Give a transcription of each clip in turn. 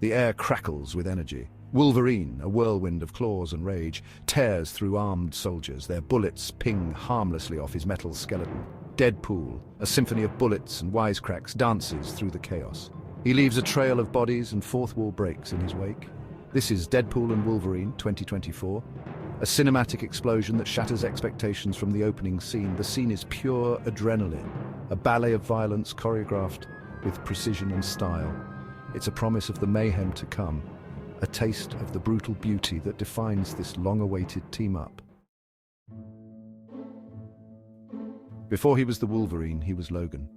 The air crackles with energy. Wolverine, a whirlwind of claws and rage, tears through armed soldiers, their bullets ping harmlessly off his metal skeleton. Deadpool, a symphony of bullets and wisecracks, dances through the chaos. He leaves a trail of bodies and fourth wall breaks in his wake. This is Deadpool and Wolverine 2024. A cinematic explosion that shatters expectations from the opening scene. The scene is pure adrenaline, a ballet of violence choreographed with precision and style. It's a promise of the mayhem to come, a taste of the brutal beauty that defines this long-awaited team-up. Before he was the Wolverine, he was Logan,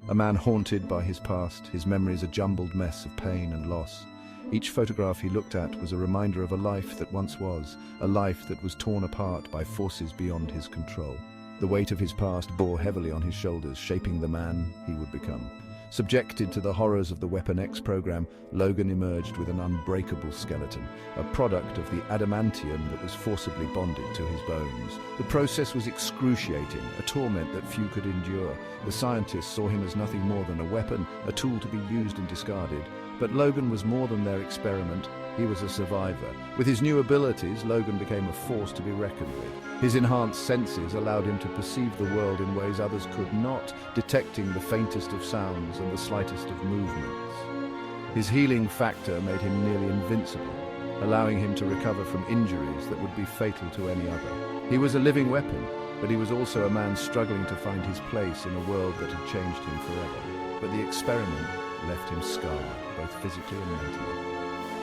a man haunted by his past, his memories a jumbled mess of pain and loss. Each photograph he looked at was a reminder of a life that once was, a life that was torn apart by forces beyond his control. The weight of his past bore heavily on his shoulders, shaping the man he would become. Subjected to the horrors of the Weapon X program, Logan emerged with an unbreakable skeleton, a product of the adamantium that was forcibly bonded to his bones. The process was excruciating, a torment that few could endure. The scientists saw him as nothing more than a weapon, a tool to be used and discarded. But Logan was more than their experiment. He was a survivor. With his new abilities, Logan became a force to be reckoned with. His enhanced senses allowed him to perceive the world in ways others could not, detecting the faintest of sounds and the slightest of movements. His healing factor made him nearly invincible, allowing him to recover from injuries that would be fatal to any other. He was a living weapon, but he was also a man struggling to find his place in a world that had changed him forever. But the experiment left him scarred, both physically and mentally.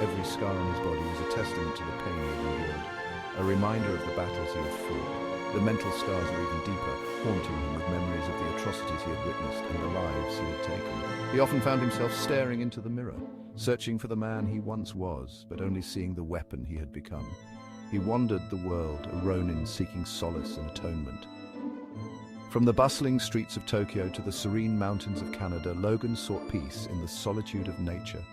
Every scar on his body was a testament to the pain he had endured, a reminder of the battles he had fought. The mental scars were even deeper, haunting him with memories of the atrocities he had witnessed and the lives he had taken. He often found himself staring into the mirror, searching for the man he once was, but only seeing the weapon he had become. He wandered the world, a ronin seeking solace and atonement. From the bustling streets of Tokyo to the serene mountains of Canada, Logan sought peace in the solitude of nature.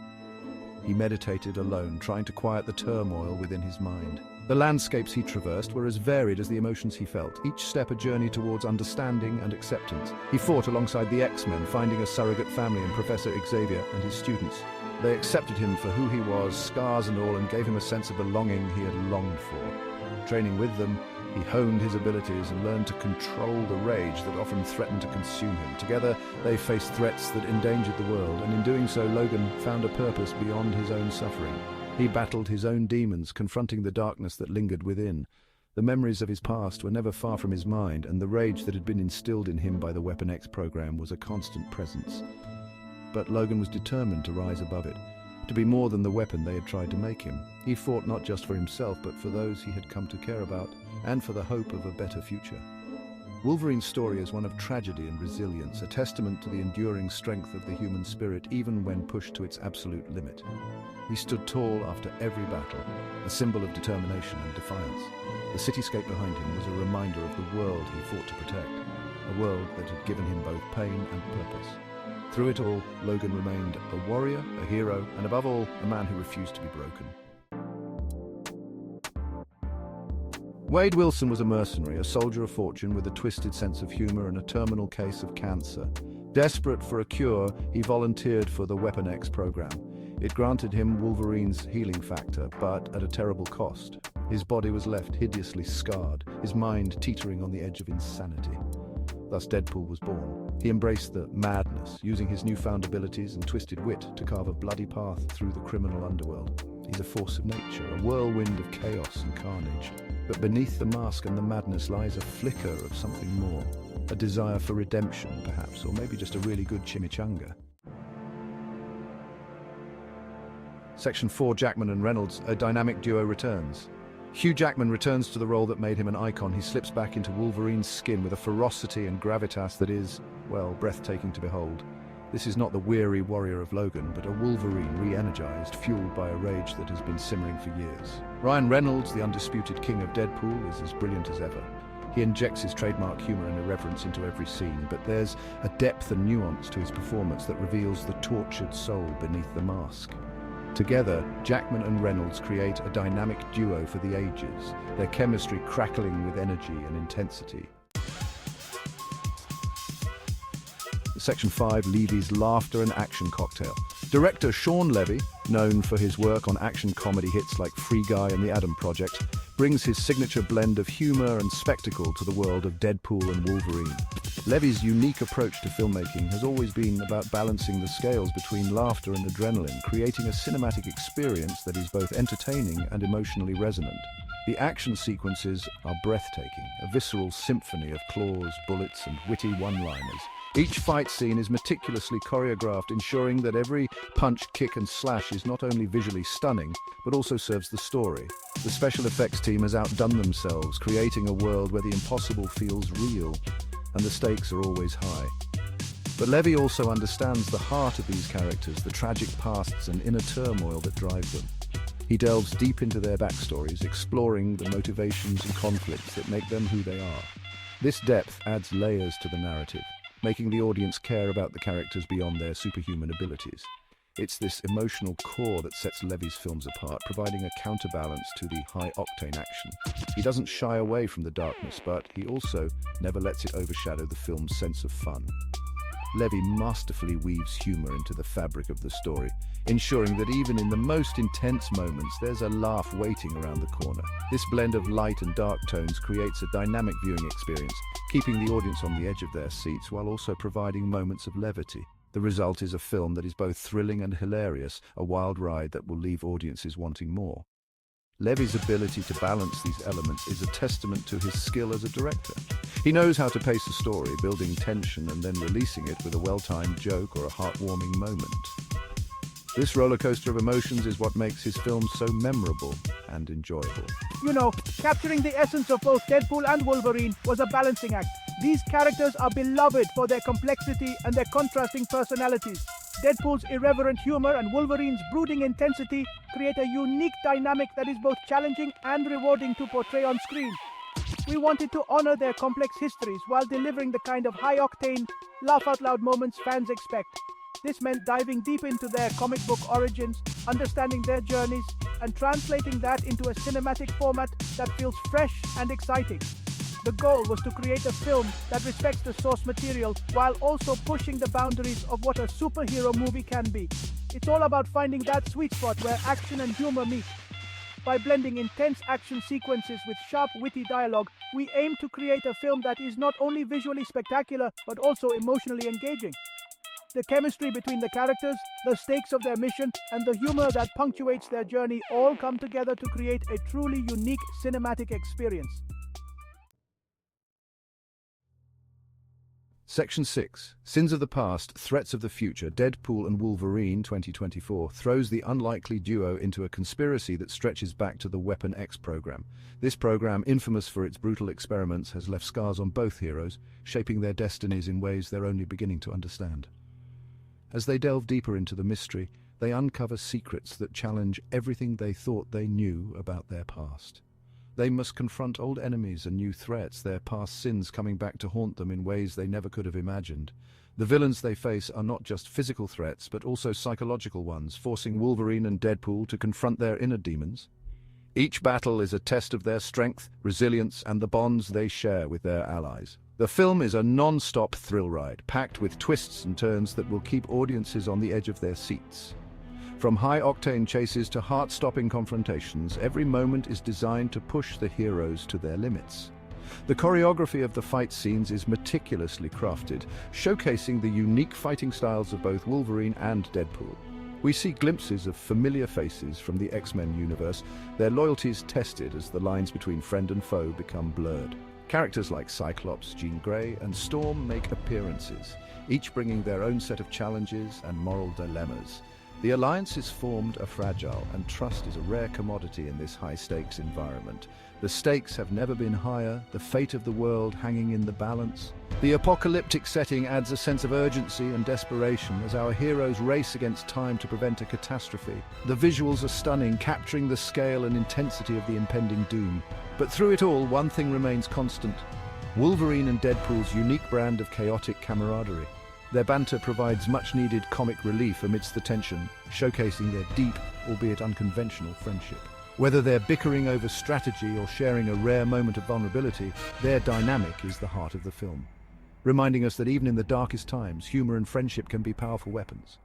He meditated alone, trying to quiet the turmoil within his mind. The landscapes he traversed were as varied as the emotions he felt, each step a journey towards understanding and acceptance. He fought alongside the X-Men, finding a surrogate family in Professor Xavier and his students. They accepted him for who he was, scars and all, and gave him a sense of belonging he had longed for. Training with them, he honed his abilities and learned to control the rage that often threatened to consume him. Together, they faced threats that endangered the world, and in doing so, Logan found a purpose beyond his own suffering. He battled his own demons, confronting the darkness that lingered within. The memories of his past were never far from his mind, and the rage that had been instilled in him by the Weapon X program was a constant presence. But Logan was determined to rise above it, to be more than the weapon they had tried to make him. He fought not just for himself, but for those he had come to care about, and for the hope of a better future. Wolverine's story is one of tragedy and resilience, a testament to the enduring strength of the human spirit, even when pushed to its absolute limit. He stood tall after every battle, a symbol of determination and defiance. The cityscape behind him was a reminder of the world he fought to protect, a world that had given him both pain and purpose. Through it all, Logan remained a warrior, a hero, and above all, a man who refused to be broken. Wade Wilson was a mercenary, a soldier of fortune with a twisted sense of humor and a terminal case of cancer. Desperate for a cure, he volunteered for the Weapon X program. It granted him Wolverine's healing factor, but at a terrible cost. His body was left hideously scarred, his mind teetering on the edge of insanity. Thus Deadpool was born. He embraced the madness, using his newfound abilities and twisted wit to carve a bloody path through the criminal underworld. He's a force of nature, a whirlwind of chaos and carnage. But beneath the mask and the madness lies a flicker of something more. A desire for redemption, perhaps, or maybe just a really good chimichanga. Section 4, Jackman and Reynolds, a dynamic duo returns. Hugh Jackman returns to the role that made him an icon. He slips back into Wolverine's skin with a ferocity and gravitas that is, well, breathtaking to behold. This is not the weary warrior of Logan, but a Wolverine re-energized, fueled by a rage that has been simmering for years. Ryan Reynolds, the undisputed king of Deadpool, is as brilliant as ever. He injects his trademark humor and irreverence into every scene, but there's a depth and nuance to his performance that reveals the tortured soul beneath the mask. Together, Jackman and Reynolds create a dynamic duo for the ages, their chemistry crackling with energy and intensity. The Section 5, Levy's laughter and action cocktail. Director Sean Levy, known for his work on action comedy hits like Free Guy and The Adam Project, brings his signature blend of humor and spectacle to the world of Deadpool and Wolverine. Levy's unique approach to filmmaking has always been about balancing the scales between laughter and adrenaline, creating a cinematic experience that is both entertaining and emotionally resonant. The action sequences are breathtaking, a visceral symphony of claws, bullets, and witty one-liners. Each fight scene is meticulously choreographed, ensuring that every punch, kick, and slash is not only visually stunning, but also serves the story. The special effects team has outdone themselves, creating a world where the impossible feels real, and the stakes are always high. But Levy also understands the heart of these characters, the tragic pasts and inner turmoil that drive them. He delves deep into their backstories, exploring the motivations and conflicts that make them who they are. This depth adds layers to the narrative, making the audience care about the characters beyond their superhuman abilities. It's this emotional core that sets Levy's films apart, providing a counterbalance to the high-octane action. He doesn't shy away from the darkness, but he also never lets it overshadow the film's sense of fun. Levy masterfully weaves humor into the fabric of the story, ensuring that even in the most intense moments, there's a laugh waiting around the corner. This blend of light and dark tones creates a dynamic viewing experience, keeping the audience on the edge of their seats while also providing moments of levity. The result is a film that is both thrilling and hilarious, a wild ride that will leave audiences wanting more. Levy's ability to balance these elements is a testament to his skill as a director. He knows how to pace a story, building tension and then releasing it with a well-timed joke or a heartwarming moment. This roller coaster of emotions is what makes his films so memorable and enjoyable. You know, capturing the essence of both Deadpool and Wolverine was a balancing act. These characters are beloved for their complexity and their contrasting personalities. Deadpool's irreverent humor and Wolverine's brooding intensity create a unique dynamic that is both challenging and rewarding to portray on screen. We wanted to honor their complex histories while delivering the kind of high-octane, laugh-out-loud moments fans expect. This meant diving deep into their comic book origins, understanding their journeys, and translating that into a cinematic format that feels fresh and exciting. The goal was to create a film that respects the source material while also pushing the boundaries of what a superhero movie can be. It's all about finding that sweet spot where action and humor meet. By blending intense action sequences with sharp, witty dialogue, we aim to create a film that is not only visually spectacular, but also emotionally engaging. The chemistry between the characters, the stakes of their mission, and the humor that punctuates their journey all come together to create a truly unique cinematic experience. Section 6, Sins of the Past, Threats of the Future, Deadpool and Wolverine 2024, throws the unlikely duo into a conspiracy that stretches back to the Weapon X program. This program, infamous for its brutal experiments, has left scars on both heroes, shaping their destinies in ways they're only beginning to understand. As they delve deeper into the mystery, they uncover secrets that challenge everything they thought they knew about their past. They must confront old enemies and new threats, their past sins coming back to haunt them in ways they never could have imagined. The villains they face are not just physical threats, but also psychological ones, forcing Wolverine and Deadpool to confront their inner demons. Each battle is a test of their strength, resilience, and the bonds they share with their allies. The film is a non-stop thrill ride, packed with twists and turns that will keep audiences on the edge of their seats. From high-octane chases to heart-stopping confrontations, every moment is designed to push the heroes to their limits. The choreography of the fight scenes is meticulously crafted, showcasing the unique fighting styles of both Wolverine and Deadpool. We see glimpses of familiar faces from the X-Men universe, their loyalties tested as the lines between friend and foe become blurred. Characters like Cyclops, Jean Grey, and Storm make appearances, each bringing their own set of challenges and moral dilemmas. The alliances formed are fragile, and trust is a rare commodity in this high-stakes environment. The stakes have never been higher, the fate of the world hanging in the balance. The apocalyptic setting adds a sense of urgency and desperation as our heroes race against time to prevent a catastrophe. The visuals are stunning, capturing the scale and intensity of the impending doom. But through it all, one thing remains constant: Wolverine and Deadpool's unique brand of chaotic camaraderie. Their banter provides much-needed comic relief amidst the tension, showcasing their deep, albeit unconventional, friendship. Whether they're bickering over strategy or sharing a rare moment of vulnerability, their dynamic is the heart of the film. reminding us that even in the darkest times, humor and friendship can be powerful weapons.